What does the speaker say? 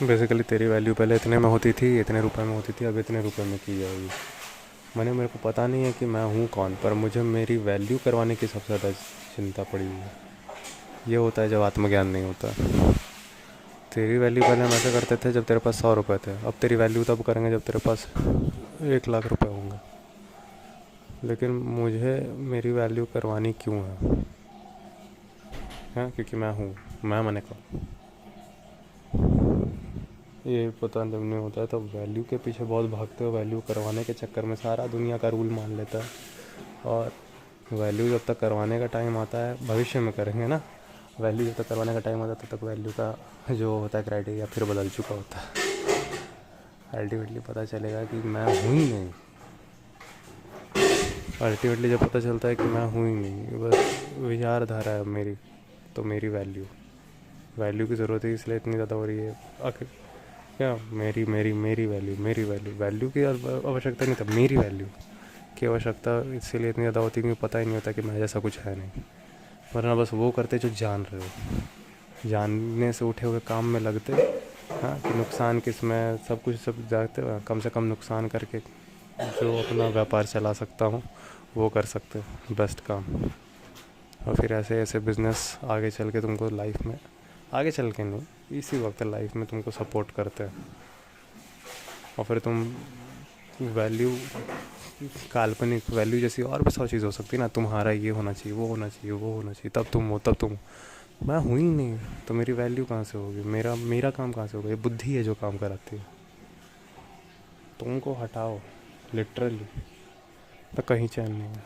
Basically तेरी value पहले इतने में होती थी, इतने रुपए में होती थी, अब इतने रुपए में की जाएगी। मेरे को पता नहीं है कि मैं हूँ कौन, पर मुझे मेरी वैल्यू करवाने की सबसे ज़्यादा चिंता पड़ी हुई है। ये होता है जब आत्मज्ञान नहीं होता। तेरी वैल्यू पहले हम ऐसे करते थे जब तेरे पास 100 रुपये थे, अब तेरी वैल्यू तब करेंगे जब तेरे पास 1 लाख रुपए होंगे। लेकिन मुझे मेरी वैल्यू करवानी क्यों है? हाँ, क्योंकि मैं हूँ। मैं मैंने कहा ये पता जब नहीं होता है तो वैल्यू के पीछे बहुत भागते हो। वैल्यू करवाने के चक्कर में सारा दुनिया का रूल मान लेता है। और वैल्यू जब तक करवाने का टाइम आता है, भविष्य में करेंगे ना, वैल्यू जब तक करवाने का टाइम आता है तब तक वैल्यू का जो होता है क्राइटेरिया फिर बदल चुका होता है। अल्टीमेटली पता चलेगा कि मैं हूँ ही नहीं। अल्टीमेटली जब पता चलता है कि मैं हूँ ही नहीं, बस विचारधारा है मेरी, तो मेरी वैल्यू वैल्यू की ज़रूरत है इसलिए इतनी ज़्यादा हो रही है। आखिर क्या मेरी मेरी मेरी वैल्यू, मेरी वैल्यू वैल्यू की आवश्यकता नहीं था, मेरी वैल्यू की आवश्यकता इसीलिए इतनी ज़्यादा होती है क्योंकि पता ही नहीं होता कि मैं जैसा कुछ है नहीं। वरना बस वो करते जो जान रहे हो, जानने से उठे हुए काम में लगते। हाँ, कि नुकसान किस में, सब कुछ सब जानते हो, कम से कम नुकसान करके जो अपना व्यापार चला सकता हूँ वो कर सकते हो, बेस्ट काम। और फिर ऐसे ऐसे बिजनेस आगे चल के तुमको लाइफ में, आगे चल के नहीं, इसी वक्त लाइफ में तुमको सपोर्ट करते हैं। और फिर तुम वैल्यू, काल्पनिक वैल्यू जैसी और भी 100 चीज़ हो सकती है ना, तुम्हारा ये होना चाहिए, वो होना चाहिए, वो होना चाहिए, तब तुम हो, तब तुम हो। मैं हूँ ही नहीं, तो मेरी वैल्यू कहाँ से होगी? मेरा मेरा काम कहाँ से होगा? ये बुद्धि है जो काम कराती है। तुमको हटाओ लिटरली, तो कहीं चैन नहीं है।